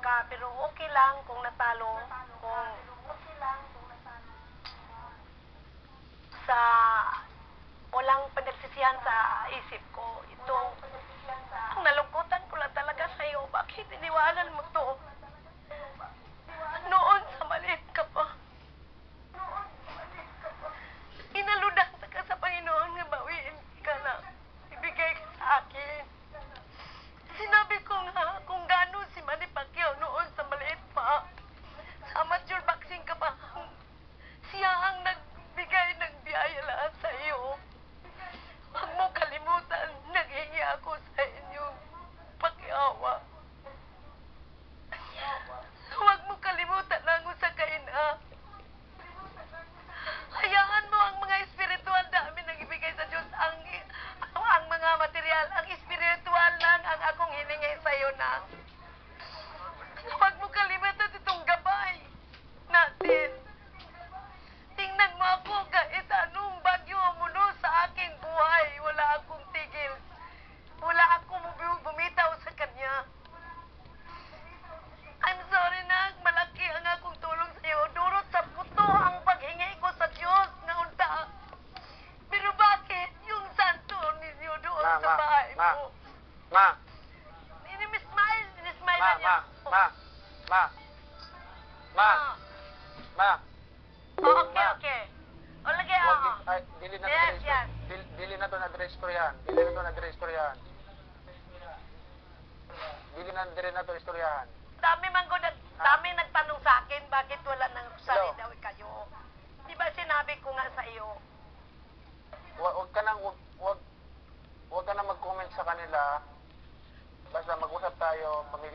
ka, pero okay lang kung natalo, kung sa walang pinagsisihan sa isip ko. Ito, ang nalungkutan ko lang talaga sa'yo. Bakit iniwanan mo to? Noon sa maliit ka pa. Inaludan ka sa Panginoon nga bawiin ka na. Ibigay ka sa akin. Sinabi ko nga kung gano'n si Manny Pacquiao noon sa maliit pa. Sa amateur boxing ka pa. Siya ang nagbigay ng biyaya lahat sa iyo. Huwag mo kalimutan, naghingi ako sa inyong pakiawa. Huwag mo kalimutan ang usakain na. Hayaan mo ang mga espiritual dami nang ibigay sa Diyos ang mga material. Ang espiritual lang ang akong hiningi sa iyo na. Huwag mo kalimutan itong gabay natin. Tingnan mo ako kahit anong bagyo muno sa aking buhay. Wala akong tigil. Wala akong bumitaw sa kanya. I'm sorry na malaki ang akong tulong sa iyo. Durot sa puto ang paghingi ko sa Diyos na unta. Pero bakit yung santo ninyo doon sa bahay mo? Ma! Ini-smile na niya. Ma! Okay. O, lagi ako. Dili na Yes. Dili na to na-address ko yan. Dili na to istoryahan. Dami nagtanong sa akin bakit wala nang rosary daw kayo. Di ba sinabi ko nga sa iyo? Huwag ka nang mag-comment sa kanila. Basta mag-usap tayo, pamilya.